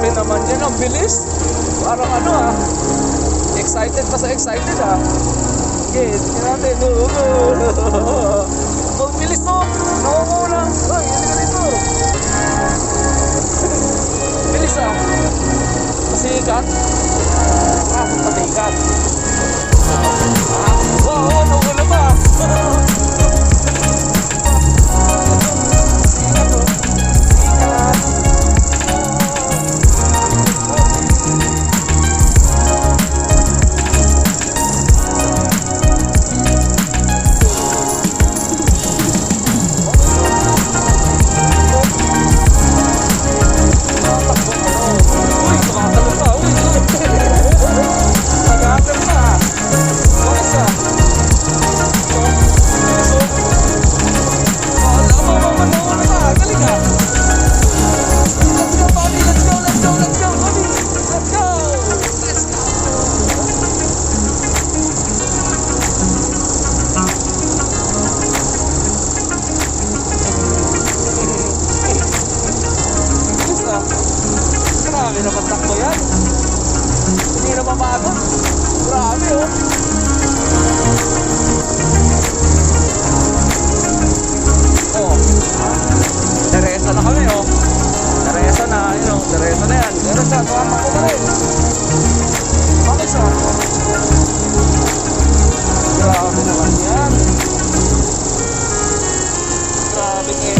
Grabe naman yan, ang bilis. Parang ano ah. Excited pa sa excited ah. Okay, tingnan natin. Ang bilis mo. Nakunguna. Ay, hindi ka dito. Bilis ah. Pasikat. Pasikat. Wow, nakunguna pa. Grabe naman takbo yan. Hindi na mapagod. Grabe oh. Oh. Teresa na kami oh. Teresa na. Yun oh. Teresa na yan. Pero siya, tumatakbo pa rin. Bakit siya? Grabe naman yan. Grabe